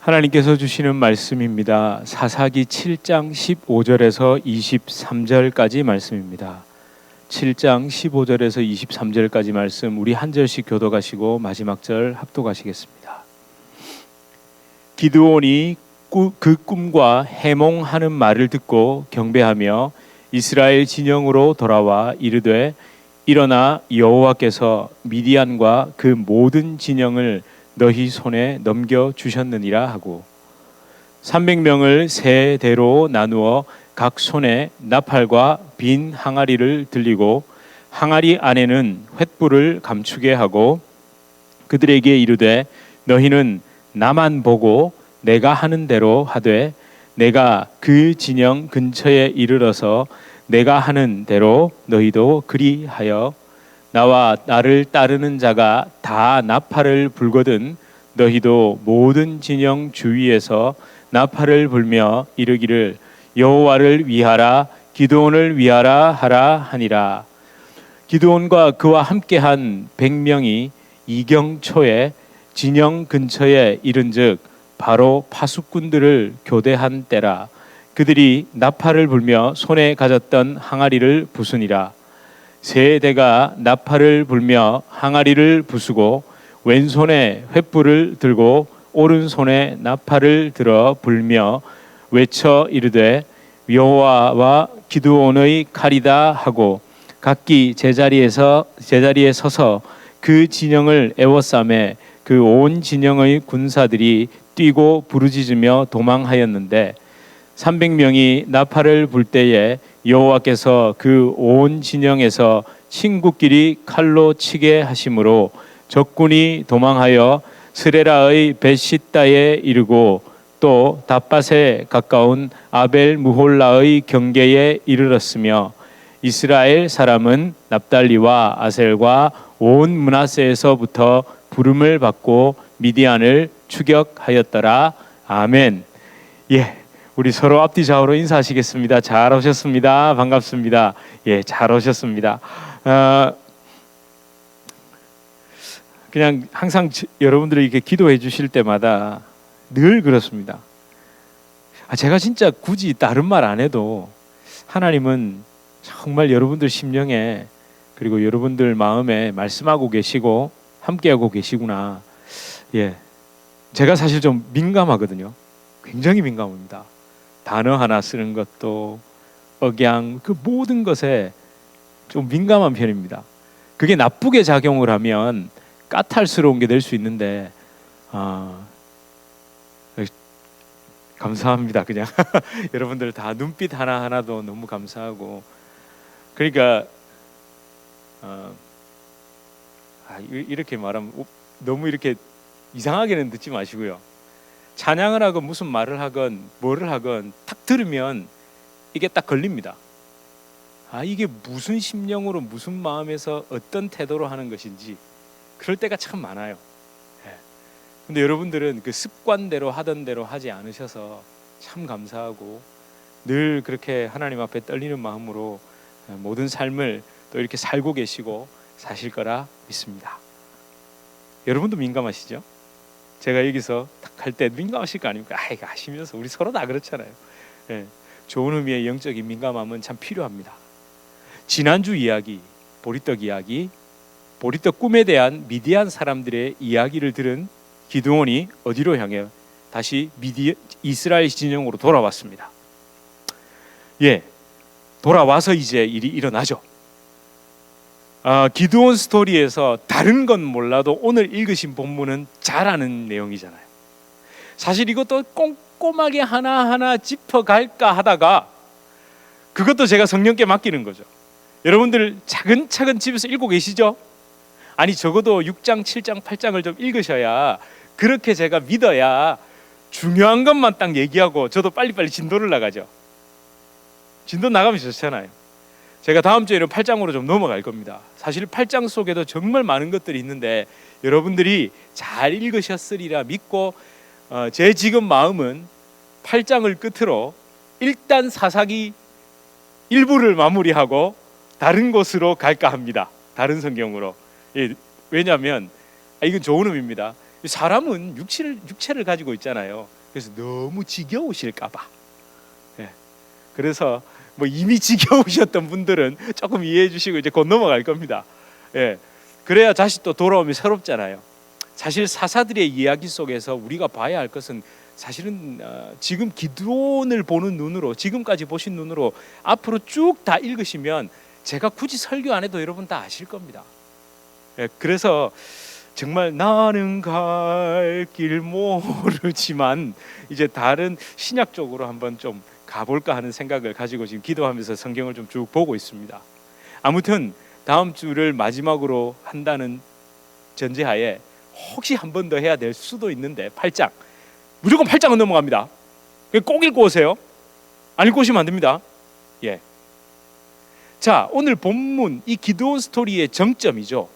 하나님께서 주시는 말씀입니다. 사사기 7장 15절에서 23절까지 말씀입니다. 7장 15절에서 23절까지 말씀 우리 한 절씩 교독하시고 마지막 절 합독하시겠습니다. 기드온이 그 꿈과 해몽하는 말을 듣고 경배하며 이스라엘 진영으로 돌아와 이르되 일어나 여호와께서 미디안과 그 모든 진영을 너희 손에 넘겨주셨느니라 하고 300명을 세 대로 나누어 각 손에 나팔과 빈 항아리를 들리고 항아리 안에는 횃불을 감추게 하고 그들에게 이르되 너희는 나만 보고 내가 하는 대로 하되 내가 그 진영 근처에 이르러서 내가 하는 대로 너희도 그리하여 나와 나를 따르는 자가 다 나팔을 불거든 너희도 모든 진영 주위에서 나팔을 불며 이르기를 여호와를 위하라 기드온을 위하라 하라 하니라. 기드온과 그와 함께한 100명이 이경초에 진영 근처에 이른즉 바로 파수꾼들을 교대한 때라. 그들이 나팔을 불며 손에 가졌던 항아리를 부수니라. 세 대가 나팔을 불며 항아리를 부수고 왼손에 횃불을 들고 오른손에 나팔을 들어 불며 외쳐 이르되 여호와와 기드온의 칼이다 하고 각기 제자리에 서서 그 진영을 에워싸매 그 온 진영의 군사들이 뛰고 부르짖으며 도망하였는데 300명이 나팔을 불 때에 여호와께서 그 온 진영에서 친구끼리 칼로 치게 하심으로 적군이 도망하여 스레라의 벳시다에 이르고 또 닷밭에 가까운 아벨 무홀라의 경계에 이르렀으며 이스라엘 사람은 납달리와 아셀과 온 므낫세에서부터 부름을 받고 미디안을 추격하였더라. 아멘. 우리 서로 앞뒤 좌우로 인사하시겠습니다. 잘 오셨습니다. 반갑습니다. 잘 오셨습니다. 그냥 항상 여러분들이 이렇게 기도해 주실 때마다 늘 그렇습니다. 제가 진짜 굳이 다른 말 안 해도 하나님은 정말 여러분들 심령에 그리고 여러분들 마음에 말씀하고 계시고 함께하고 계시구나. 제가 사실 좀 민감하거든요. 굉장히 민감합니다. 단어 하나 쓰는 것도 억양 그 모든 것에 좀 민감한 편입니다. 그게 나쁘게 작용을 하면 까탈스러운 게 될 수 있는데 감사합니다. 그냥 여러분들 다 눈빛 하나하나도 너무 감사하고 그러니까 이렇게 말하면 너무 이렇게 이상하게는 듣지 마시고요. 찬양을 하건 무슨 말을 하건 뭐를 하건 딱 들으면 이게 딱 걸립니다. 이게 무슨 심령으로 무슨 마음에서 어떤 태도로 하는 것인지 그럴 때가 참 많아요. 근데 여러분들은 그 습관대로 하던 대로 하지 않으셔서 참 감사하고 늘 그렇게 하나님 앞에 떨리는 마음으로 모든 삶을 또 이렇게 살고 계시고 사실 거라 믿습니다. 여러분도 민감하시죠? 제가 여기서 딱 할 때 민감하실 거 아닙니까? 이거 하시면서 우리 서로 다 그렇잖아요. 좋은 의미의 영적인 민감함은 참 필요합니다. 지난주 이야기, 보리떡 이야기, 보리떡 꿈에 대한 미디안 사람들의 이야기를 들은 기드온이 어디로 향해 다시 이스라엘 진영으로 돌아왔습니다. 돌아와서 이제 일이 일어나죠. 기드온 스토리에서 다른 건 몰라도 오늘 읽으신 본문은 잘 아는 내용이잖아요. 사실 이것도 꼼꼼하게 하나하나 짚어갈까 하다가 그것도 제가 성령께 맡기는 거죠. 여러분들 차근차근 집에서 읽고 계시죠? 아니 적어도 6장, 7장, 8장을 좀 읽으셔야 그렇게 제가 믿어야 중요한 것만 딱 얘기하고 저도 빨리빨리 진도를 나가죠. 진도 나가면 좋잖아요. 제가 다음 주에는 8장으로 좀 넘어갈 겁니다. 사실 8장 속에도 정말 많은 것들이 있는데 여러분들이 잘 읽으셨으리라 믿고 제 지금 마음은 8장을 끝으로 일단 사사기 일부를 마무리하고 다른 곳으로 갈까 합니다. 다른 성경으로. 왜냐하면 이건 좋은 의미입니다. 사람은 육체를 가지고 있잖아요. 그래서 너무 지겨우실까봐. 예. 그래서 뭐 이미 지겨우셨던 분들은 조금 이해해 주시고 이제 곧 넘어갈 겁니다. 예. 그래야 다시 또 돌아오면 새롭잖아요. 사실 사사들의 이야기 속에서 우리가 봐야 할 것은 사실은 지금 기드온을 보는 눈으로, 지금까지 보신 눈으로 앞으로 쭉 다 읽으시면 제가 굳이 설교 안 해도 여러분 다 아실 겁니다. 예, 그래서 정말 나는 갈 길 모르지만 이제 다른 신약 쪽으로 한번 좀 가볼까 하는 생각을 가지고 지금 기도하면서 성경을 좀 쭉 보고 있습니다. 아무튼 다음 주를 마지막으로 한다는 전제하에 혹시 한 번 더 해야 될 수도 있는데 8장 무조건 8장은 넘어갑니다. 꼭 읽고 오세요. 안 읽고 오시면 안 됩니다. 예. 자, 오늘 본문 이 기드온 스토리의 정점이죠.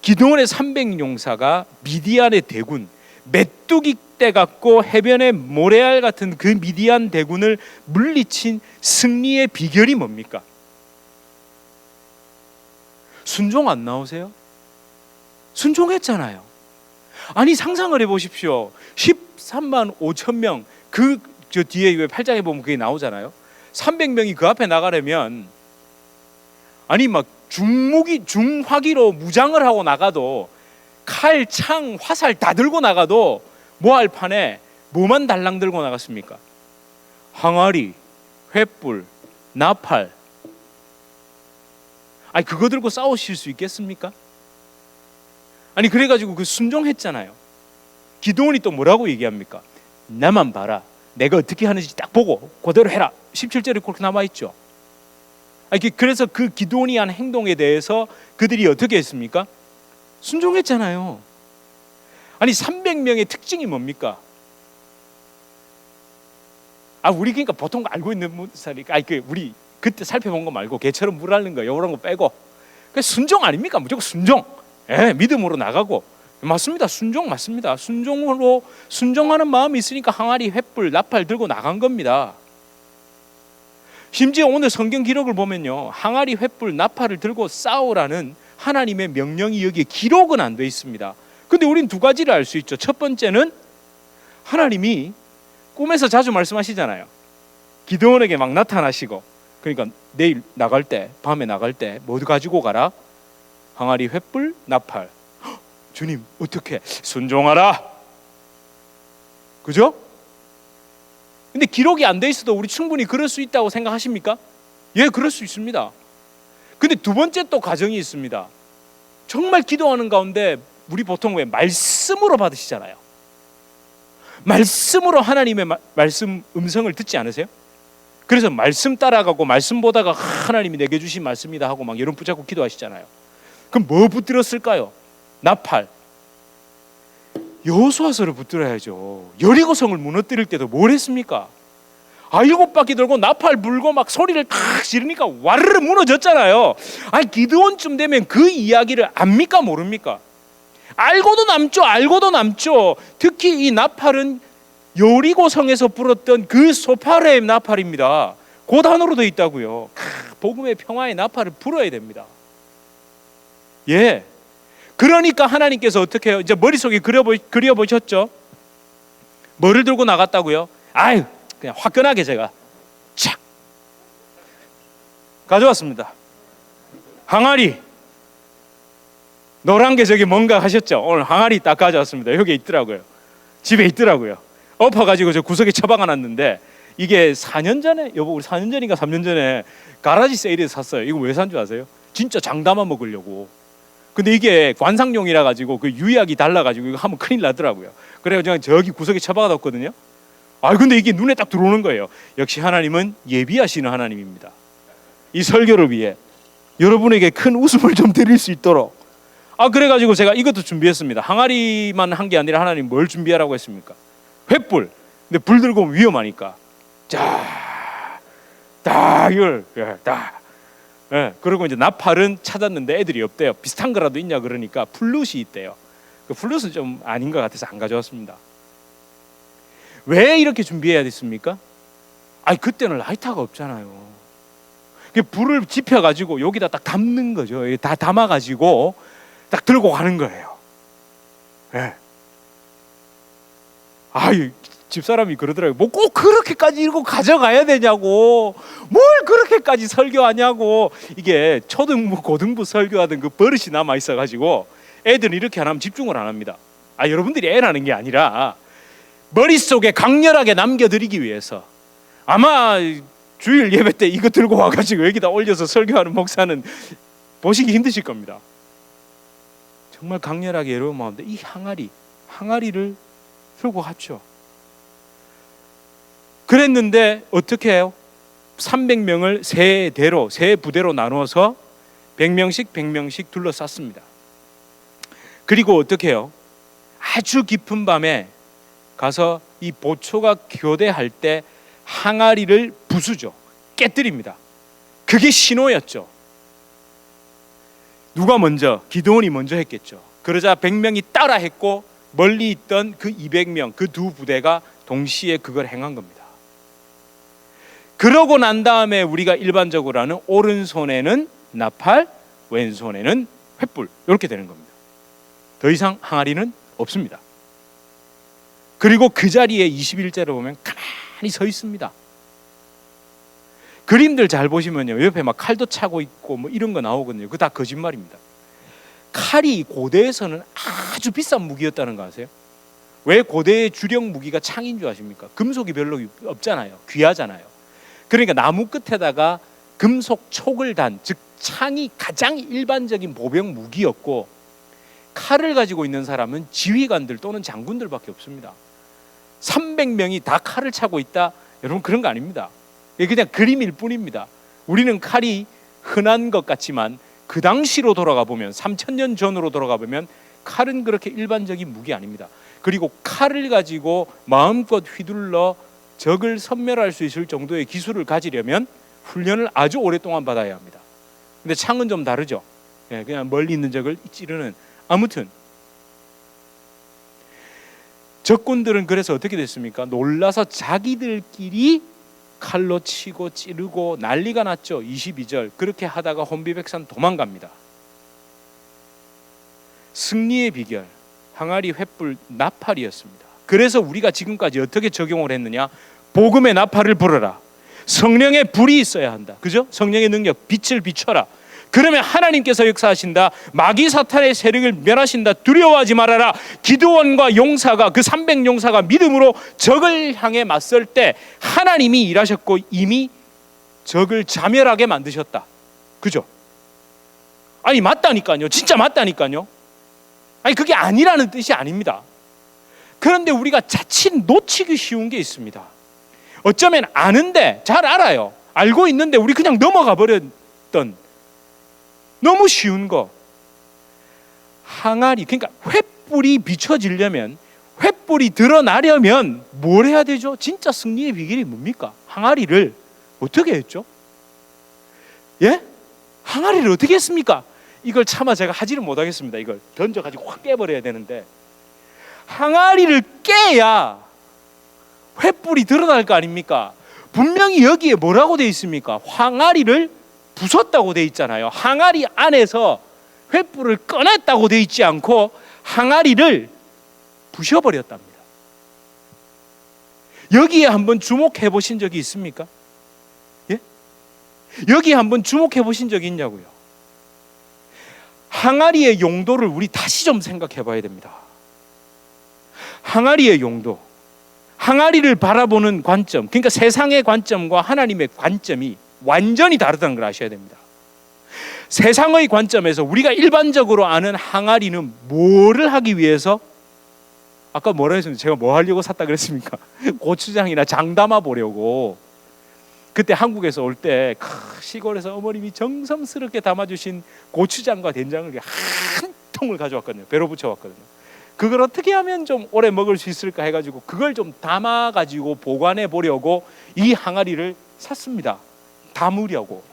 기드온의 300용사가 미디안의 대군 메뚜기 떼 같고 해변의 모래알 같은 그 미디안 대군을 물리친 승리의 비결이 뭡니까? 순종 안 나오세요? 순종했잖아요. 아니 상상을 해보십시오. 13만 5천 명 저 뒤에 8장에 보면 그게 나오잖아요. 300명이 그 앞에 나가려면 아니 막 중화기로 무장을 하고 나가도 칼, 창, 화살 다 들고 나가도 뭐할 판에 뭐만 달랑 들고 나갔습니까? 항아리, 횃불, 나팔. 아니 그거 들고 싸우실 수 있겠습니까? 아니 그래가지고 그 순종했잖아요. 기드온이 또 뭐라고 얘기합니까? 나만 봐라. 내가 어떻게 하는지 딱 보고 그대로 해라. 17절에 그렇게 남아있죠. 아니 그래서 그 기드온이 한 행동에 대해서 그들이 어떻게 했습니까? 순종했잖아요. 아니 300명의 특징이 뭡니까? 우리 그러니까 보통 알고 있는 분들이니까 우리 그때 살펴본 거 말고 개처럼 물 앓는 거 이런 거 빼고 그 순종 아닙니까? 무조건 순종. 예, 믿음으로 나가고 맞습니다. 순종 맞습니다. 순종으로 순종하는 마음이 있으니까 항아리, 횃불, 나팔 들고 나간 겁니다. 심지어 오늘 성경 기록을 보면요, 항아리, 횃불, 나팔을 들고 싸우라는 하나님의 명령이 여기에 기록은 안 돼 있습니다. 근데 우린 두 가지를 알 수 있죠. 첫 번째는 하나님이 꿈에서 자주 말씀하시잖아요. 기드온에게 막 나타나시고, 그러니까 내일 나갈 때, 밤에 나갈 때 뭐 가지고 가라? 항아리, 횃불, 나팔. 주님 어떻게? 순종하라. 그죠? 근데 기록이 안 돼 있어도 우리 충분히 그럴 수 있다고 생각하십니까? 예, 그럴 수 있습니다. 근데 두 번째 또 과정이 있습니다. 정말 기도하는 가운데 우리 보통 왜 말씀으로 받으시잖아요. 말씀으로 하나님의 말씀 음성을 듣지 않으세요? 그래서 말씀 따라가고 말씀 보다가 하나님이 내게 주신 말씀이다 하고 막 여름 붙잡고 기도하시잖아요. 그럼 뭐 붙들었을까요? 나팔. 여호수아서를 붙들어야죠. 여리고성을 무너뜨릴 때도 뭘 했습니까? 7바퀴 돌고 나팔 불고 막 소리를 탁 지르니까 와르르 무너졌잖아요. 아니 기드온쯤 되면 그 이야기를 압니까 모릅니까? 알고도 남죠. 특히 이 나팔은 여리고성에서 불었던 그 소파레의 나팔입니다. 그 단어로 되어 있다고요. 복음의 평화의 나팔을 불어야 됩니다. 예. 그러니까 하나님께서 어떻게 해요? 이제 머릿속에 그려보셨죠? 뭐를 들고 나갔다고요? 그냥 화끈하게 제가 착 가져왔습니다. 항아리. 노란 게 저기 뭔가 하셨죠? 오늘 항아리 딱 가져왔습니다. 여기 있더라고요. 집에 있더라고요. 엎어가지고 저 구석에 처박아 놨는데 이게 4년 전에 여보 우리 4년 전인가 3년 전에 가라지 세일에서 샀어요. 이거 왜 산 줄 아세요? 진짜 장 담아 먹으려고. 근데 이게 관상용이라 가지고 그 유약이 달라가지고 이거 하면 큰일 나더라고요. 그래서 저기 구석에 처박아 뒀거든요. 근데 이게 눈에 딱 들어오는 거예요. 역시 하나님은 예비하시는 하나님입니다. 이 설교를 위해 여러분에게 큰 웃음을 좀 드릴 수 있도록. 그래가지고 제가 이것도 준비했습니다. 항아리만 한 게 아니라 하나님 뭘 준비하라고 했습니까? 횃불. 근데 불 들고 오면 위험하니까. 이걸 예, 그리고 이제 나팔은 찾았는데 애들이 없대요. 비슷한 거라도 있냐 그러니까 플룻이 있대요. 그 플룻은 좀 아닌 것 같아서 안 가져왔습니다. 왜 이렇게 준비해야 됐습니까? 그때는 라이터가 없잖아요. 불을 지펴가지고 여기다 딱 담는 거죠. 다 담아가지고 딱 들고 가는 거예요. 예. 집사람이 그러더라고요. 뭐 꼭 그렇게까지 이러고 가져가야 되냐고, 뭘 그렇게까지 설교하냐고. 이게 초등부 고등부 설교하던 그 버릇이 남아 있어가지고 애들은 이렇게 안 하면 집중을 안 합니다. 여러분들이 애라는 게 아니라 머릿속에 강렬하게 남겨드리기 위해서. 아마 주일 예배 때 이거 들고 와가지고 여기다 올려서 설교하는 목사는 보시기 힘드실 겁니다. 정말 강렬하게 여러분 마음인데 이 항아리를 들고 갔죠. 그랬는데 어떻게 해요? 300명을 세 부대로 나누어서 100명씩 둘러쌌습니다. 그리고 어떻게 해요? 아주 깊은 밤에 가서 이 보초가 교대할 때 항아리를 부수죠. 깨뜨립니다. 그게 신호였죠. 누가 먼저? 기드온이 먼저 했겠죠. 그러자 100명이 따라 했고 멀리 있던 그 200명, 그 두 부대가 동시에 그걸 행한 겁니다. 그러고 난 다음에 우리가 일반적으로 하는 오른손에는 나팔, 왼손에는 횃불, 이렇게 되는 겁니다. 더 이상 항아리는 없습니다. 그리고 그 자리에 21절을 보면 가만히 서 있습니다. 그림들 잘 보시면요, 옆에 막 칼도 차고 있고 뭐 이런 거 나오거든요. 그거 다 거짓말입니다. 칼이 고대에서는 아주 비싼 무기였다는 거 아세요? 왜 고대의 주력 무기가 창인 줄 아십니까? 금속이 별로 없잖아요. 귀하잖아요. 그러니까 나무 끝에다가 금속 촉을 단, 즉 창이 가장 일반적인 보병 무기였고, 칼을 가지고 있는 사람은 지휘관들 또는 장군들밖에 없습니다. 300명이 다 칼을 차고 있다? 여러분, 그런 거 아닙니다. 그냥 그림일 뿐입니다. 우리는 칼이 흔한 것 같지만 그 당시로 돌아가 보면, 3000년 전으로 돌아가 보면 칼은 그렇게 일반적인 무기 아닙니다. 그리고 칼을 가지고 마음껏 휘둘러 적을 섬멸할 수 있을 정도의 기술을 가지려면 훈련을 아주 오랫동안 받아야 합니다. 근데 창은 좀 다르죠. 그냥 멀리 있는 적을 찌르는. 아무튼 적군들은 그래서 어떻게 됐습니까? 놀라서 자기들끼리 칼로 치고 찌르고 난리가 났죠. 22절. 그렇게 하다가 혼비백산 도망갑니다. 승리의 비결, 항아리, 횃불, 나팔이었습니다. 그래서 우리가 지금까지 어떻게 적용을 했느냐? 복음의 나팔을 불어라. 성령의 불이 있어야 한다. 그죠? 성령의 능력, 빛을 비춰라. 그러면 하나님께서 역사하신다. 마귀 사탄의 세력을 멸하신다. 두려워하지 말아라. 기드온과 용사가, 그 300용사가 믿음으로 적을 향해 맞설 때 하나님이 일하셨고 이미 적을 자멸하게 만드셨다. 그죠? 아니 맞다니까요. 진짜 맞다니까요. 아니 그게 아니라는 뜻이 아닙니다. 그런데 우리가 자칫 놓치기 쉬운 게 있습니다. 어쩌면 아는데, 잘 알아요. 알고 있는데 우리 그냥 넘어가 버렸던 너무 쉬운 거. 항아리, 그러니까 횃불이 비춰지려면, 횃불이 드러나려면 뭘 해야 되죠? 진짜 승리의 비결이 뭡니까? 항아리를 어떻게 했죠? 예? 항아리를 어떻게 했습니까? 이걸 차마 제가 하지를 못하겠습니다. 이걸 던져가지고 확 깨버려야 되는데, 항아리를 깨야 횃불이 드러날 거 아닙니까? 분명히 여기에 뭐라고 되어 있습니까? 항아리를 부쉈다고 되어 있잖아요. 항아리 안에서 횃불을 꺼냈다고 되어 있지 않고 항아리를 부셔버렸답니다. 여기에 한번 주목해 보신 적이 있습니까? 예? 여기에 한번 주목해 보신 적이 있냐고요? 항아리의 용도를 우리 다시 좀 생각해 봐야 됩니다. 항아리의 용도, 항아리를 바라보는 관점, 그러니까 세상의 관점과 하나님의 관점이 완전히 다르다는 걸 아셔야 됩니다. 세상의 관점에서 우리가 일반적으로 아는 항아리는 뭐를 하기 위해서, 아까 뭐라 했습니까? 제가 뭐 하려고 샀다 그랬습니까? 고추장이나 장 담아 보려고. 그때 한국에서 올 때 시골에서 어머님이 정성스럽게 담아주신 고추장과 된장을 한 통을 가져왔거든요. 배로 붙여왔거든요. 그걸 어떻게 하면 좀 오래 먹을 수 있을까 해가지고 그걸 좀 담아가지고 보관해 보려고 이 항아리를 샀습니다. 담으려고.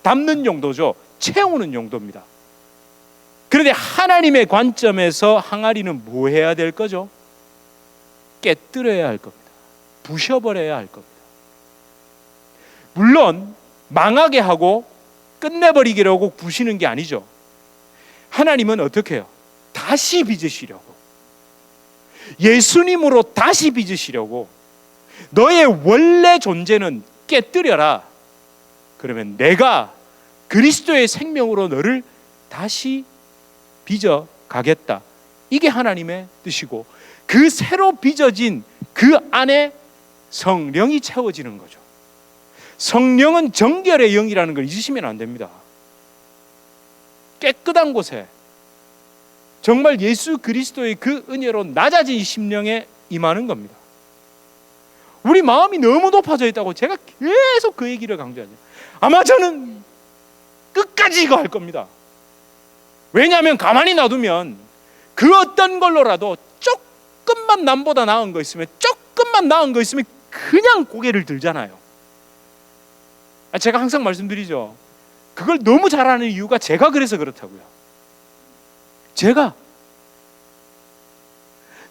담는 용도죠. 채우는 용도입니다. 그런데 하나님의 관점에서 항아리는 뭐 해야 될 거죠? 깨뜨려야 할 겁니다. 부셔버려야 할 겁니다. 물론 망하게 하고 끝내버리기라고 부시는 게 아니죠. 하나님은 어떻게 해요? 다시 빚으시려고. 예수님으로 다시 빚으시려고 너의 원래 존재는 깨뜨려라. 그러면 내가 그리스도의 생명으로 너를 다시 빚어 가겠다. 이게 하나님의 뜻이고, 그 새로 빚어진 그 안에 성령이 채워지는 거죠. 성령은 정결의 영이라는 걸 잊으시면 안 됩니다. 깨끗한 곳에 정말 예수 그리스도의 그 은혜로 낮아진 심령에 임하는 겁니다. 우리 마음이 너무 높아져 있다고 제가 계속 그 얘기를 강조하죠. 아마 저는 끝까지 이거 할 겁니다. 왜냐하면 가만히 놔두면 그 어떤 걸로라도 조금만 남보다 나은 거 있으면, 조금만 나은 거 있으면 그냥 고개를 들잖아요. 제가 항상 말씀드리죠. 그걸 너무 잘하는 이유가 제가 그래서 그렇다고요. 제가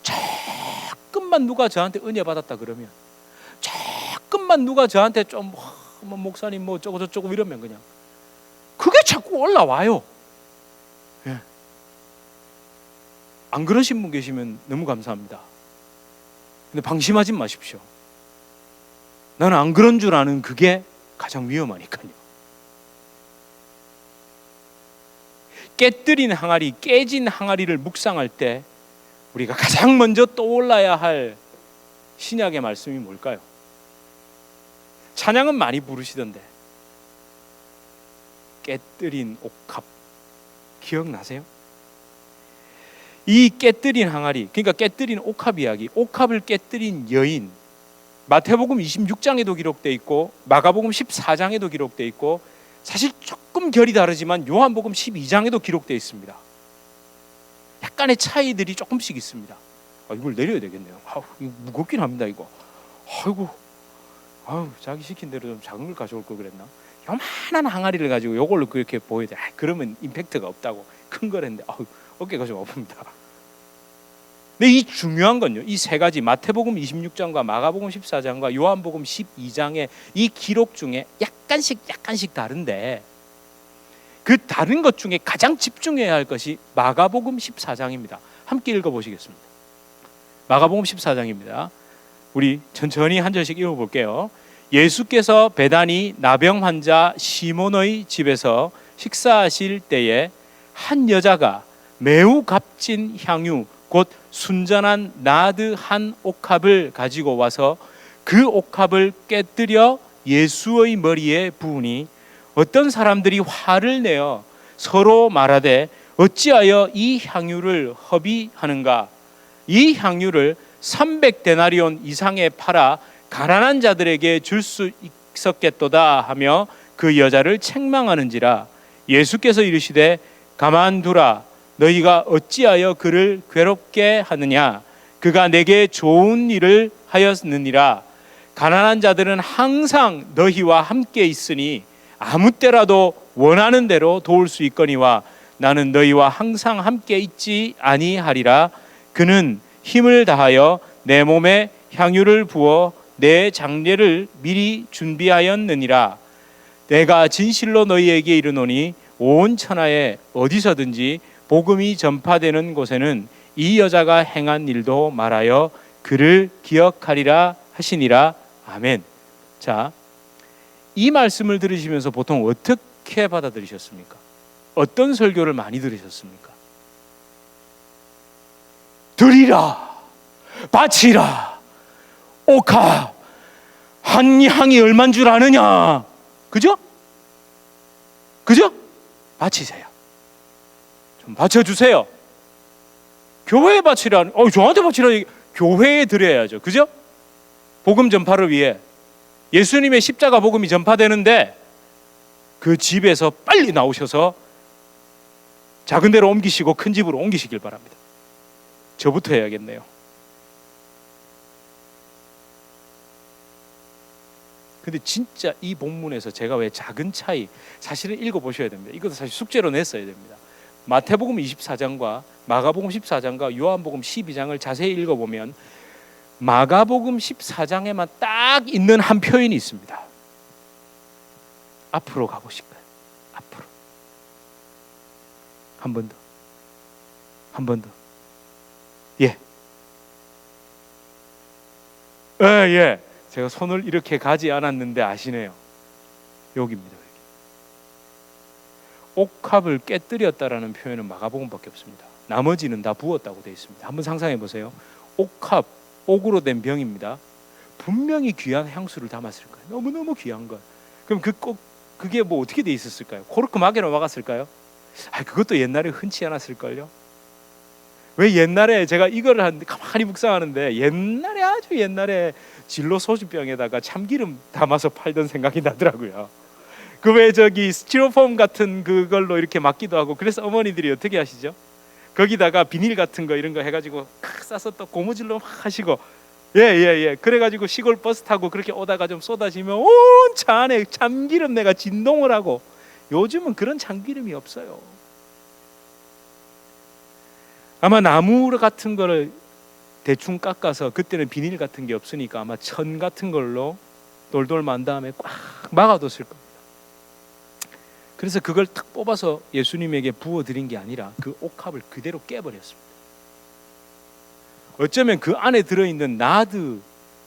조금만 누가 저한테 은혜 받았다 그러면, 조금만 누가 저한테 좀 목사님 뭐 저거 저쩌고 이러면 그냥 그게 자꾸 올라와요. 예. 안 그러신 분 계시면 너무 감사합니다. 근데 방심하지 마십시오. 나는 안 그런 줄 아는 그게 가장 위험하니까요. 깨뜨린 항아리, 깨진 항아리를 묵상할 때 우리가 가장 먼저 떠올라야 할 신약의 말씀이 뭘까요? 찬양은 많이 부르시던데 깨뜨린 옥합 기억나세요? 이 깨뜨린 항아리, 그러니까 깨뜨린 옥합 이야기, 옥합을 깨뜨린 여인, 마태복음 26장에도 기록되어 있고 마가복음 14장에도 기록되어 있고, 사실 조금 결이 다르지만 요한복음 12장에도 기록되어 있습니다. 약간의 차이들이 조금씩 있습니다. 이걸 내려야 되겠네요. 이거 무겁긴 합니다. 이거. 자기 시킨 대로 좀 작은 걸 가져올 걸 그랬나? 요만한 항아리를 가지고 요걸로 그렇게 보여야 돼. 그러면 임팩트가 없다고 큰 거랬는데 어깨가 좀 아픕니다. 근데 이 중요한 건요, 이 세 가지 마태복음 26장과 마가복음 14장과 요한복음 12장의 이 기록 중에 약간씩 다른데, 그 다른 것 중에 가장 집중해야 할 것이 마가복음 14장입니다. 함께 읽어보시겠습니다. 마가복음 14장입니다. 우리 천천히 한 절씩 읽어볼게요. 예수께서 베다니 나병 환자 시몬의 집에서 식사하실 때에 한 여자가 매우 값진 향유 곧 순전한 나드 한 옥합을 가지고 와서 그 옥합을 깨뜨려 예수의 머리에 부으니 어떤 사람들이 화를 내어 서로 말하되 어찌하여 이 향유를 허비하는가? 이 향유를 300데나리온 이상에 팔아 가난한 자들에게 줄 수 있었겠도다 하며 그 여자를 책망하는지라. 예수께서 이르시되 가만두라. 너희가 어찌하여 그를 괴롭게 하느냐? 그가 내게 좋은 일을 하였느니라. 가난한 자들은 항상 너희와 함께 있으니 아무 때라도 원하는 대로 도울 수 있거니와 나는 너희와 항상 함께 있지 아니하리라. 그는 힘을 다하여 내 몸에 향유를 부어 내 장례를 미리 준비하였느니라. 내가 진실로 너희에게 이르노니 온 천하에 어디서든지 복음이 전파되는 곳에는 이 여자가 행한 일도 말하여 그를 기억하리라 하시니라. 아멘. 자, 이 말씀을 들으시면서 보통 어떻게 받아들이셨습니까? 어떤 설교를 많이 들으셨습니까? 드리라, 바치라, 옥합, 한 향이 얼만 줄 아느냐? 그죠? 바치세요. 좀 바쳐주세요. 교회에 바치라. 저한테 바치라. 교회에 드려야죠. 그죠? 복음 전파를 위해 예수님의 십자가 복음이 전파되는데 그 집에서 빨리 나오셔서 작은 데로 옮기시고 큰 집으로 옮기시길 바랍니다. 저부터 해야겠네요. 근데 진짜 이 본문에서 제가 왜 작은 차이, 사실은 읽어보셔야 됩니다. 이것도 사실 숙제로 냈어야 됩니다. 마태복음 24장과 마가복음 14장과 요한복음 12장을 자세히 읽어보면 마가복음 14장에만 딱 있는 한 표현이 있습니다. 앞으로 가보실까요? 앞으로. 한 번 더. 예. 예. 제가 손을 이렇게 가지 않았는데 아시네요. 여기입니다. 옥합을 깨뜨렸다라는 표현은 마가복음밖에 없습니다. 나머지는 다 부었다고 되어 있습니다. 한번 상상해 보세요. 옥합, 옥으로 된 병입니다. 분명히 귀한 향수를 담았을 거예요. 너무너무 귀한 것. 그럼 그게 뭐 어떻게 돼 있었을까요? 코르크 막에로 막았을까요? 그것도 옛날에 흔치 않았을걸요. 왜 옛날에 제가 이걸 하는데 가만히 묵상하는데 옛날에 아주 옛날에 진로 소주병에다가 참기름 담아서 팔던 생각이 나더라고요. 그 왜 저기 스티로폼 같은 그걸로 이렇게 막기도 하고, 그래서 어머니들이 어떻게 하시죠? 거기다가 비닐 같은 거 이런 거 해가지고 싸서 또 고무줄로 막 하시고, 예. 그래가지고 시골 버스 타고 그렇게 오다가 좀 쏟아지면 온 차 안에 참기름 내가 진동을 하고. 요즘은 그런 참기름이 없어요. 아마 나무 같은 거를 대충 깎아서, 그때는 비닐 같은 게 없으니까 아마 천 같은 걸로 돌돌 만 다음에 꽉 막아뒀을 겁니다. 그래서 그걸 탁 뽑아서 예수님에게 부어드린 게 아니라 그 옥합을 그대로 깨버렸습니다. 어쩌면 그 안에 들어있는 나드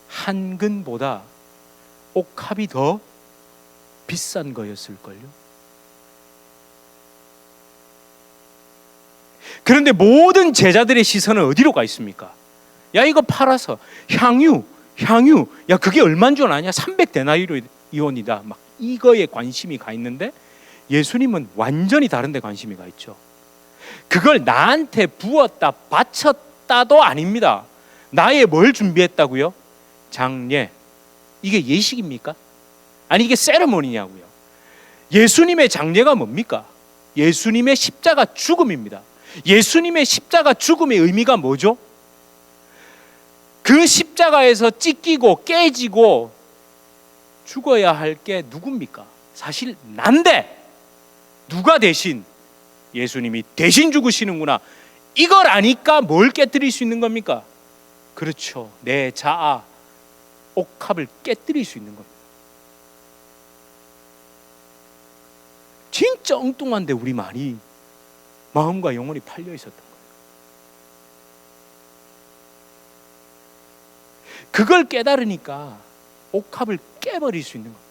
한 근보다 옥합이 더 비싼 거였을걸요. 그런데 모든 제자들의 시선은 어디로 가 있습니까? 야, 이거 팔아서 향유, 야, 그게 얼마인 줄 아냐? 300데나리온이다. 막 이거에 관심이 가 있는데, 예수님은 완전히 다른 데 관심이 가 있죠. 그걸 나한테 부었다 바쳤다도 아닙니다. 나의 뭘 준비했다고요? 장례. 이게 예식입니까? 아니, 이게 세레모니냐고요. 예수님의 장례가 뭡니까? 예수님의 십자가 죽음입니다. 예수님의 십자가 죽음의 의미가 뭐죠? 그 십자가에서 찢기고 깨지고 죽어야 할 게 누굽니까? 사실 난데 누가 대신? 예수님이 대신 죽으시는구나. 이걸 아니까 뭘 깨뜨릴 수 있는 겁니까? 그렇죠. 내 자아, 옥합을 깨뜨릴 수 있는 겁니다. 진짜 엉뚱한데 우리 많이 마음과 영혼이 팔려 있었던 거예요. 그걸 깨달으니까 옥합을 깨버릴 수 있는 겁니다.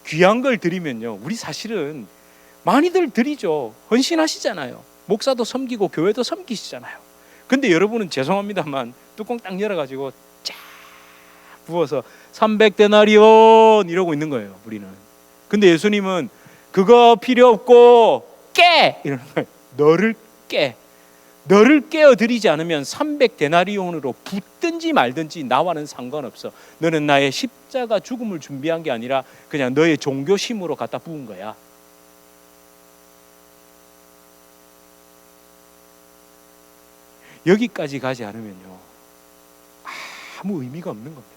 귀한 걸 드리면요, 우리 사실은 많이들 드리죠. 헌신하시잖아요. 목사도 섬기고 교회도 섬기시잖아요. 근데 여러분은 죄송합니다만 뚜껑 딱 열어가지고 쫙 부어서 300데나리온 이러고 있는 거예요, 우리는. 근데 예수님은 그거 필요 없고 깨! 이러는 거예요. 너를 깨어드리지 않으면 300데나리온으로 붙든지 말든지 나와는 상관없어. 너는 나의 십자가 죽음을 준비한 게 아니라 그냥 너의 종교심으로 갖다 부은 거야. 여기까지 가지 않으면요, 아무 의미가 없는 겁니다.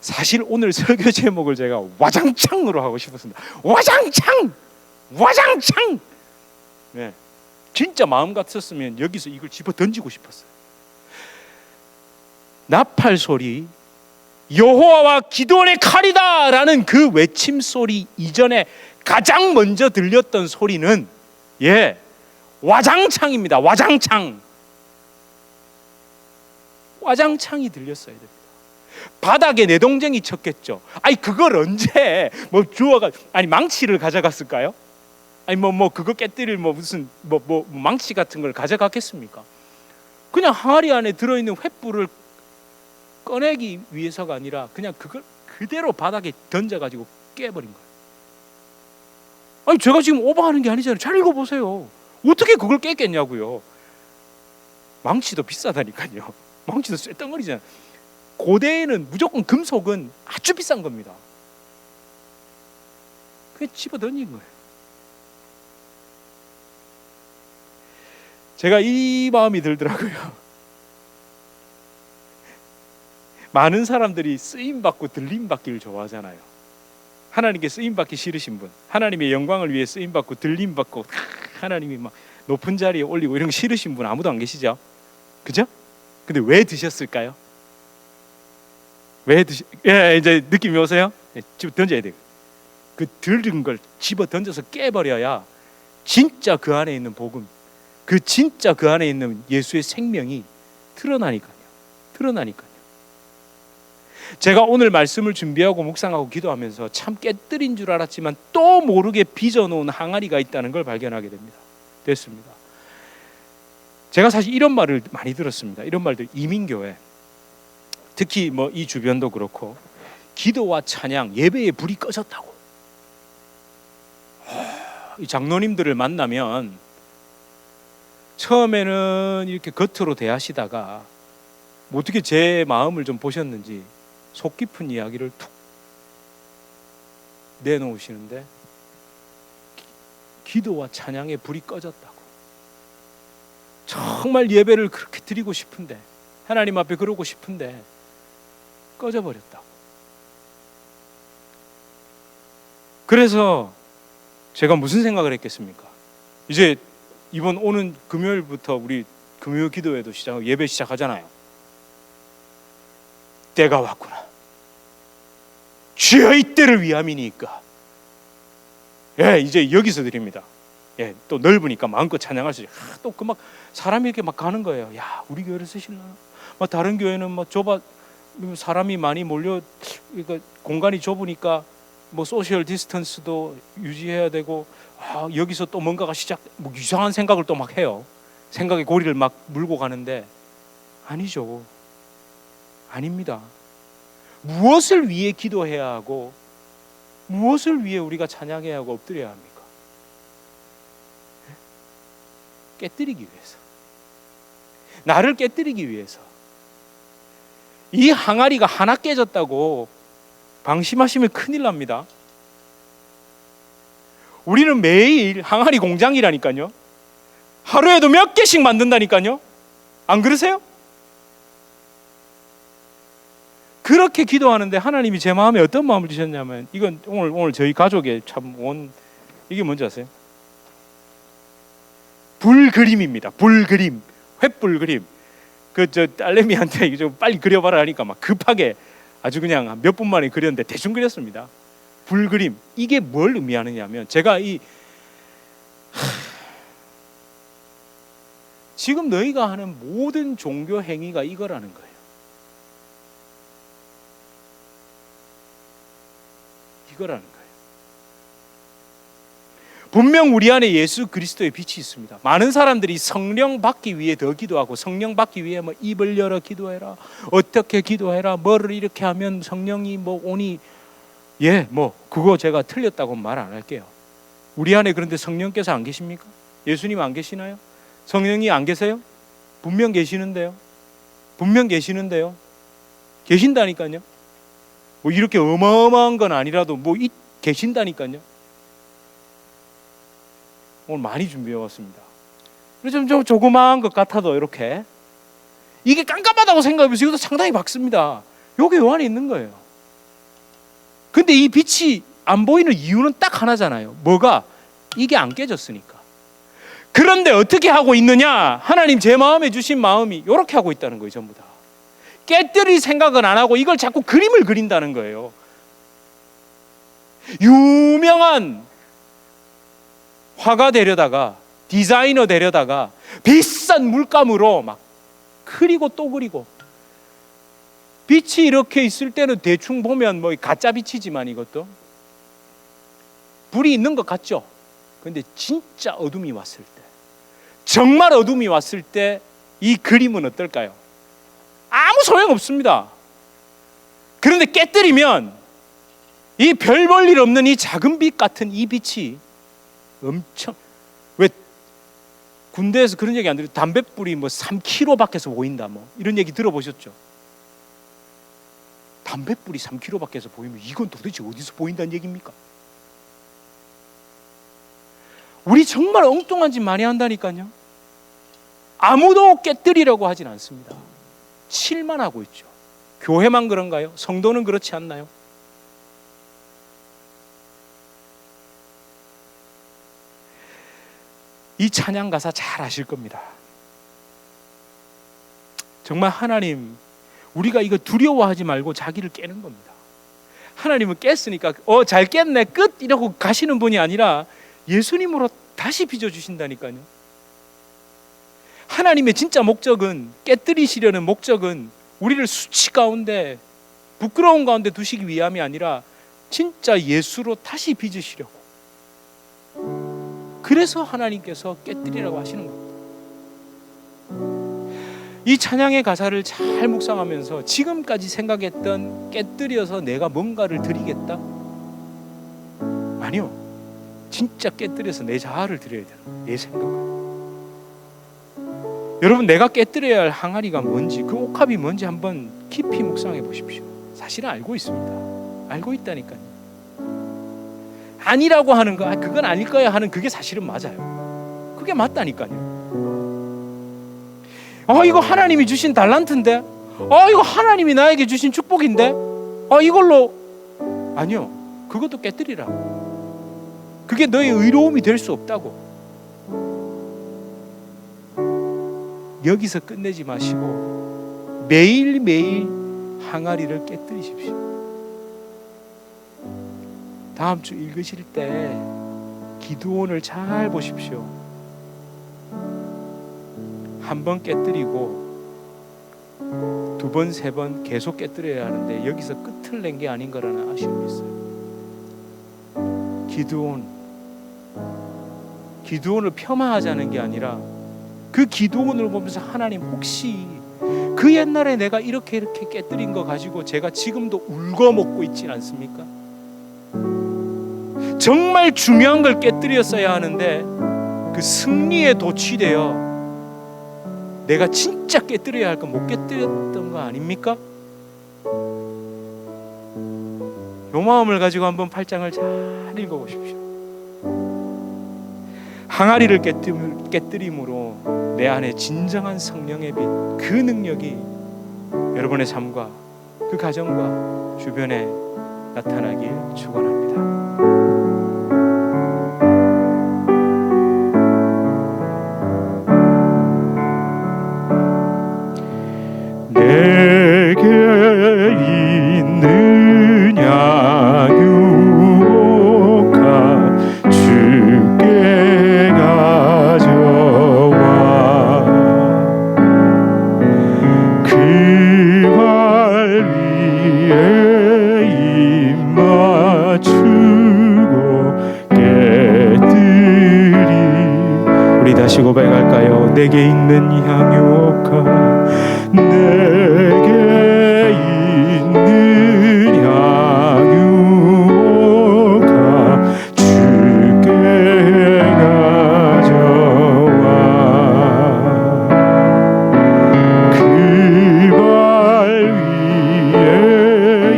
사실 오늘 설교 제목을 제가 와장창으로 하고 싶었습니다. 와장창! 네, 진짜 마음 같았으면 여기서 이걸 집어 던지고 싶었어요. 나팔 소리, 여호와와 기드온의 칼이다 라는 그 외침 소리 이전에 가장 먼저 들렸던 소리는 와장창입니다. 와장창이 들렸어야 됩니다. 바닥에 내동쟁이 쳤겠죠. 그걸 언제 주워가 망치를 가져갔을까요? 그거 깨뜨릴 무슨 망치 같은 걸 가져갔겠습니까? 그냥 항아리 안에 들어있는 횃불을 꺼내기 위해서가 아니라 그냥 그걸 그대로 바닥에 던져가지고 깨버린 거예요. 제가 지금 오버하는 게 아니잖아요. 잘 읽어보세요. 어떻게 그걸 깼겠냐고요. 망치도 비싸다니까요. 망치도 쇳덩어리잖아요. 고대에는 무조건 금속은 아주 비싼 겁니다. 그게 집어 던진 거예요. 제가 이 마음이 들더라고요. 많은 사람들이 쓰임받고 들림받기를 좋아하잖아요. 하나님께 쓰임받기 싫으신 분, 하나님의 영광을 위해 쓰임받고 들림받고 하나님이 막 높은 자리에 올리고 이런 거 싫으신 분 아무도 안 계시죠? 그죠? 근데 왜 드셨을까요? 이제 느낌이 오세요? 집어 던져야 돼요. 그 들은 걸 집어 던져서 깨버려야 진짜 그 안에 있는 복음, 진짜 그 안에 있는 예수의 생명이 드러나니까요. 드러나니까요. 제가 오늘 말씀을 준비하고 묵상하고 기도하면서 참 깨뜨린 줄 알았지만 또 모르게 빚어놓은 항아리가 있다는 걸 발견하게 됐습니다. 제가 사실 이런 말을 많이 들었습니다. 이런 말들, 이민교회 특히 뭐 이 주변도 그렇고 기도와 찬양, 예배의 불이 꺼졌다고. 이 장로님들을 만나면 처음에는 이렇게 겉으로 대하시다가 뭐 어떻게 제 마음을 좀 보셨는지 속 깊은 이야기를 툭 내놓으시는데 기도와 찬양의 불이 꺼졌다고. 정말 예배를 그렇게 드리고 싶은데, 하나님 앞에 그러고 싶은데 꺼져버렸다고. 그래서 제가 무슨 생각을 했겠습니까? 이제 이번 오는 금요일부터 우리 금요 기도회도 시작하고 예배 시작하잖아요. 때가 왔구나. 주여 이때를 위함이니까. 예, 이제 여기서 드립니다. 예, 또 넓으니까 마음껏 찬양할 수 있어요. 또 그 막 사람이 이렇게 막 가는 거예요. 야, 우리 교회를 쓰실라나? 막 다른 교회는 막 좁아, 사람이 많이 몰려, 그러니까 공간이 좁으니까 뭐 소셜 디스턴스도 유지해야 되고, 여기서 또 뭔가가 뭐 이상한 생각을 또 막 해요. 생각의 고리를 막 물고 가는데 아니죠. 아닙니다. 무엇을 위해 기도해야 하고 무엇을 위해 우리가 찬양해야 하고 엎드려야 합니까? 깨뜨리기 위해서, 나를 깨뜨리기 위해서. 이 항아리가 하나 깨졌다고 방심하시면 큰일 납니다. 우리는 매일 항아리 공장이라니까요. 하루에도 몇 개씩 만든다니까요. 안 그러세요? 그렇게 기도하는데 하나님이 제 마음에 어떤 마음을 주셨냐면, 이건 오늘 저희 가족의 참 이게 뭔지 아세요? 불그림입니다. 불그림, 횃불그림. 저 딸내미한테 좀 빨리 그려봐라 하니까 막 급하게 아주 그냥 몇 분 만에 그렸는데 대충 그렸습니다. 불그림. 이게 뭘 의미하느냐면, 제가 지금 너희가 하는 모든 종교 행위가 이거라는 거예요. 이거라는 거예요. 분명 우리 안에 예수 그리스도의 빛이 있습니다. 많은 사람들이 성령 받기 위해 더 기도하고, 성령 받기 위해 뭐 입을 열어 기도해라, 어떻게 기도해라, 뭐를 이렇게 하면 성령이 뭐 오니, 예, 뭐 그거 제가 틀렸다고 말 안 할게요. 우리 안에 그런데 성령께서 안 계십니까? 예수님 안 계시나요? 성령이 안 계세요? 분명 계시는데요. 분명 계시는데요. 계신다니까요. 뭐 이렇게 어마어마한 건 아니라도 뭐 계신다니까요. 오늘 많이 준비해 왔습니다. 좀 조그마한 것 같아도 이렇게 이게 깜깜하다고 생각하면서 이것도 상당히 밝습니다. 여기 요 안에 있는 거예요. 근데 이 빛이 안 보이는 이유는 딱 하나잖아요. 뭐가? 이게 안 깨졌으니까. 그런데 어떻게 하고 있느냐? 하나님 제 마음에 주신 마음이 이렇게 하고 있다는 거예요. 전부 다 깨뜨릴 생각은 안 하고 이걸 자꾸 그림을 그린다는 거예요. 유명한 화가 되려다가, 디자이너 되려다가 비싼 물감으로 막 그리고 또 그리고, 빛이 이렇게 있을 때는 대충 보면 뭐 가짜 빛이지만 이것도 불이 있는 것 같죠. 그런데 진짜 어둠이 왔을 때, 정말 어둠이 왔을 때 이 그림은 어떨까요? 아무 소용없습니다. 그런데 깨뜨리면 이 별 볼 일 없는 이 작은 빛 같은 이 빛이 엄청, 왜 군대에서 그런 얘기 안 들어요? 담뱃불이 뭐 3km 밖에서 보인다, 뭐 이런 얘기 들어보셨죠? 담뱃불이 3km 밖에서 보이면 이건 도대체 어디서 보인다는 얘기입니까? 우리 정말 엉뚱한 짓 많이 한다니까요. 아무도 깨뜨리려고 하진 않습니다. 칠만 하고 있죠. 교회만 그런가요? 성도는 그렇지 않나요? 이 찬양 가사 잘 아실 겁니다. 정말 하나님, 우리가 이거 두려워하지 말고 자기를 깨는 겁니다. 하나님은 깼으니까 잘 깼네 끝 이러고 가시는 분이 아니라 예수님으로 다시 빚어주신다니까요. 하나님의 진짜 목적은, 깨뜨리시려는 목적은 우리를 수치 가운데 부끄러운 가운데 두시기 위함이 아니라 진짜 예수로 다시 빚으시려고. 그래서 하나님께서 깨뜨리라고 하시는 겁니다. 이 찬양의 가사를 잘 묵상하면서 지금까지 생각했던 깨뜨려서 내가 뭔가를 드리겠다? 아니요. 진짜 깨뜨려서 내 자아를 드려야 돼요. 내 생각을. 여러분, 내가 깨뜨려야 할 항아리가 뭔지, 그 옥합이 뭔지 한번 깊이 묵상해 보십시오. 사실은 알고 있습니다. 알고 있다니까요. 아니라고 하는 거, 그건 아닐 거야 하는 그게 사실은 맞아요. 그게 맞다니까요. 이거 하나님이 주신 달란트인데, 이거 하나님이 나에게 주신 축복인데, 이걸로. 아니요, 그것도 깨뜨리라고. 그게 너의 의로움이 될 수 없다고. 여기서 끝내지 마시고 매일매일 항아리를 깨뜨리십시오. 다음 주 읽으실 때 기드온을 잘 보십시오. 한 번 깨뜨리고 두 번, 세 번 계속 깨뜨려야 하는데 여기서 끝을 낸 게 아닌 거라는 아쉬움이 있어요. 기드온을 폄하하자는 게 아니라 그 기드온을 보면서 하나님, 혹시 그 옛날에 내가 이렇게 깨뜨린 거 가지고 제가 지금도 울고 먹고 있진 않습니까? 정말 중요한 걸 깨뜨렸어야 하는데 그 승리에 도취되어 내가 진짜 깨뜨려야 할 건 못 깨뜨렸던 거 아닙니까? 요 마음을 가지고 한번 8장을 잘 읽어보십시오. 항아리를 깨뜨림으로 내 안에 진정한 성령의 빛, 그 능력이 여러분의 삶과 그 가정과 주변에 나타나길 축원합니다. 내게 있느냐 유혹한 주께 가져와 그 발 위에 입 맞추고 깨뜨리. 우리 다시 고백할까요? 내게 있는 향유혹한 내게 있는 향유가 주께 가져와 그 발 위에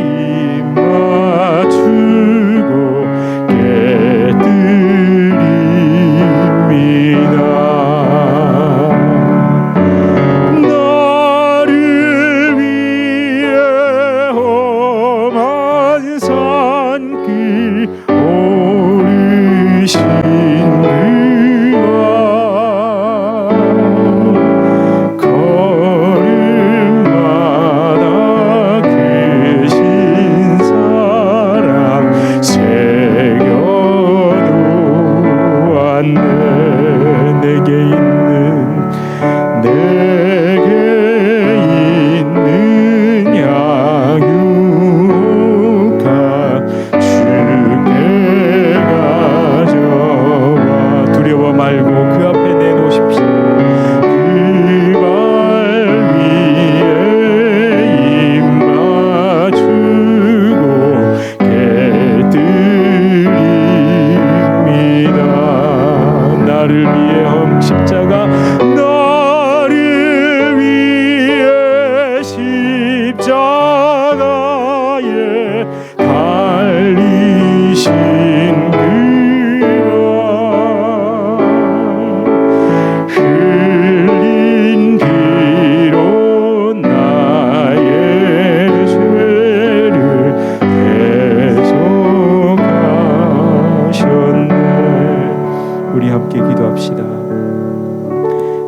입 맞추고 깨뜨립니다.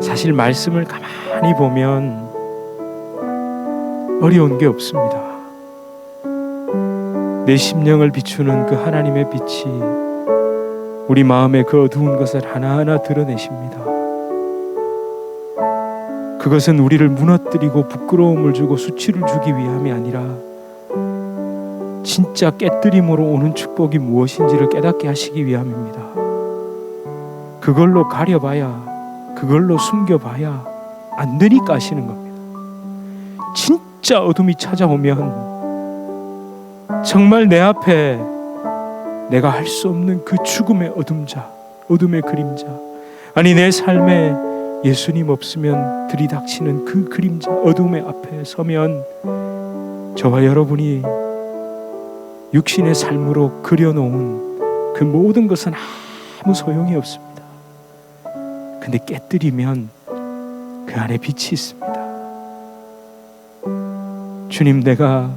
사실 말씀을 가만히 보면 어려운 게 없습니다. 내 심령을 비추는 그 하나님의 빛이 우리 마음의 그 어두운 것을 하나하나 드러내십니다. 그것은 우리를 무너뜨리고 부끄러움을 주고 수치를 주기 위함이 아니라 진짜 깨뜨림으로 오는 축복이 무엇인지를 깨닫게 하시기 위함입니다. 그걸로 가려봐야, 그걸로 숨겨봐야 안 되니까 하시는 겁니다. 진짜 어둠이 찾아오면 정말 내 앞에 내가 할 수 없는 그 죽음의 어둠자, 어둠의 그림자, 아니 내 삶에 예수님 없으면 들이닥치는 그 그림자, 어둠의 앞에 서면 저와 여러분이 육신의 삶으로 그려놓은 그 모든 것은 아무 소용이 없습니다. 근데 깨뜨리면 그 안에 빛이 있습니다. 주님, 내가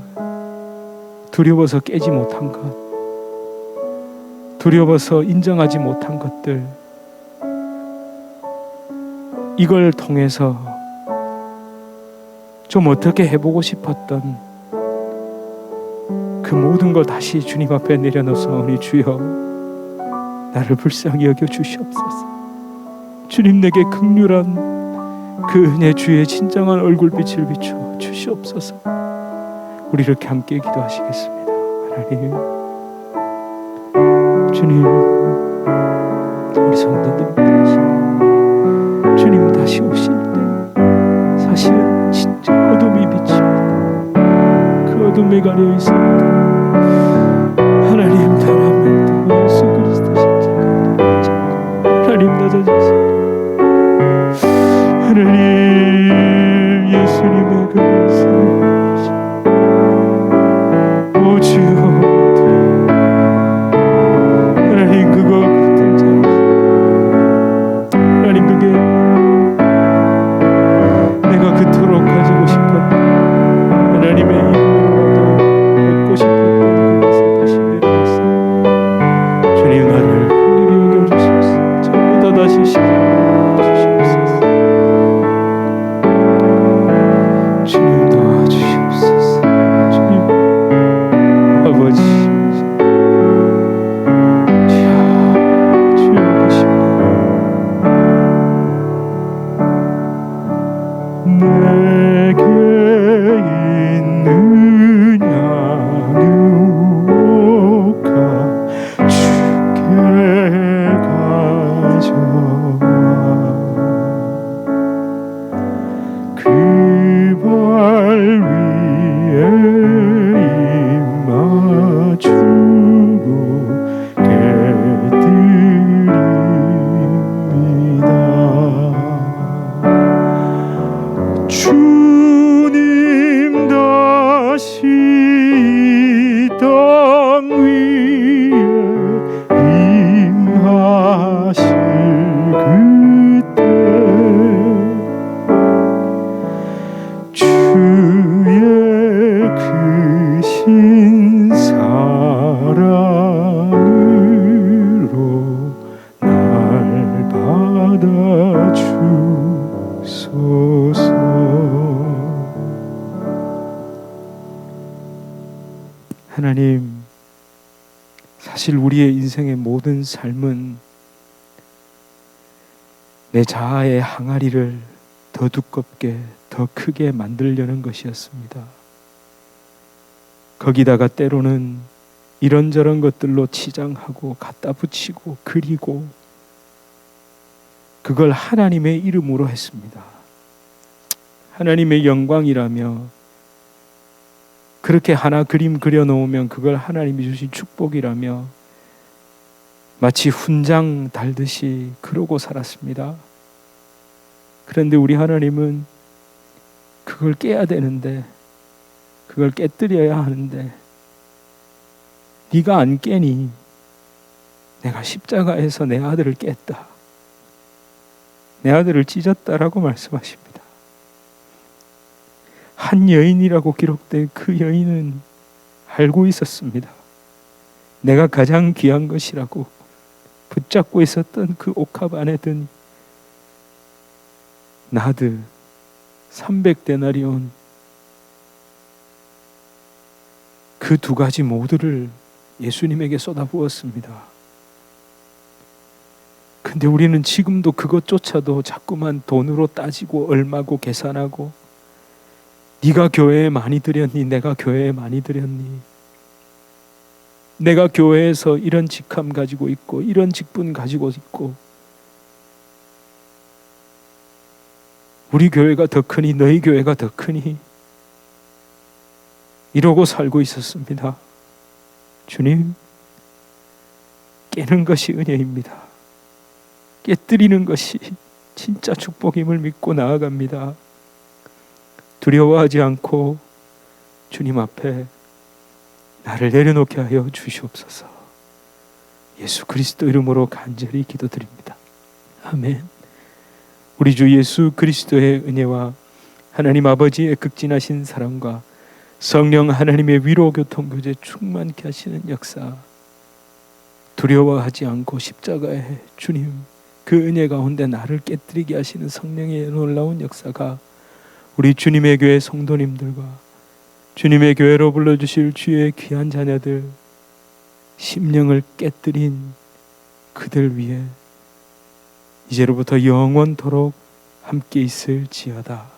두려워서 깨지 못한 것, 두려워서 인정하지 못한 것들, 이걸 통해서 좀 어떻게 해보고 싶었던 그 모든 걸 다시 주님 앞에 내려놓사오니 주여, 나를 불쌍히 여겨 주시옵소서. 주님, 내게 긍휼한 그 은혜, 주의 진정한 얼굴빛을 비춰 주시옵소서. 우리 이렇게 함께 기도하시겠습니다. 하나님, 주님, 우리 성도들입니다. 주님 다시 오실 때 사실은 진짜 어둠이 비칩니다. 그 어둠에 가려 있습니다. 하나님, 나라면 예수 그리스도 십자가 하나님 낮아지세요. 하나님, 예수님의 그 말씀, 오 주여, 하나님 그거 하나님, 그게 내가 그토록 가지고 싶었던 하나님의 이름으로라도 얻고 싶었던 그것을 다시 내려놓습니다. 주님, 나를 긍휼히 여겨주시옵소서. 전부 다 다시 시작하시옵소서. 주님, 도와주시옵소서. 주님, 아버지, 주여 계십니다. 내게 있느냐 유혹가 주께 가져와 그 발 위에 입맞추고 깨뜨립니다. 주님 다시 땅 위에 임하실 그때 주의 크신 사랑으로 날 받아주소서. 하나님, 사실 우리의 인생의 모든 삶은 내 자아의 항아리를 더 두껍게, 더 크게 만들려는 것이었습니다. 거기다가 때로는 이런저런 것들로 치장하고 갖다 붙이고 그리고 그걸 하나님의 이름으로 했습니다. 하나님의 영광이라며 그렇게 하나 그림 그려놓으면 그걸 하나님이 주신 축복이라며 마치 훈장 달듯이 그러고 살았습니다. 그런데 우리 하나님은 그걸 깨야 되는데, 그걸 깨뜨려야 하는데 네가 안 깨니 내가 십자가에서 내 아들을 깼다, 내 아들을 찢었다라고 말씀하십니다. 한 여인이라고 기록된 그 여인은 알고 있었습니다. 내가 가장 귀한 것이라고 붙잡고 있었던 그 옥합 안에 든 나드 300데나리온, 그 두 가지 모두를 예수님에게 쏟아부었습니다. 근데 우리는 지금도 그것조차도 자꾸만 돈으로 따지고 얼마고 계산하고, 네가 교회에 많이 드렸니? 내가 교회에 많이 드렸니? 내가 교회에서 이런 직함 가지고 있고 이런 직분 가지고 있고 우리 교회가 더 크니 너희 교회가 더 크니 이러고 살고 있었습니다. 주님, 깨는 것이 은혜입니다. 깨뜨리는 것이 진짜 축복임을 믿고 나아갑니다. 두려워하지 않고 주님 앞에 나를 내려놓게 하여 주시옵소서. 예수 그리스도 이름으로 간절히 기도드립니다. 아멘. 우리 주 예수 그리스도의 은혜와 하나님 아버지의 극진하신 사랑과 성령 하나님의 위로 교통 교제 충만케 하시는 역사, 두려워하지 않고 십자가의 주님 그 은혜 가운데 나를 깨뜨리게 하시는 성령의 놀라운 역사가 우리 주님의 교회 성도님들과 주님의 교회로 불러주실 주의 귀한 자녀들, 심령을 깨뜨린 그들 위해 이제로부터 영원토록 함께 있을지어다.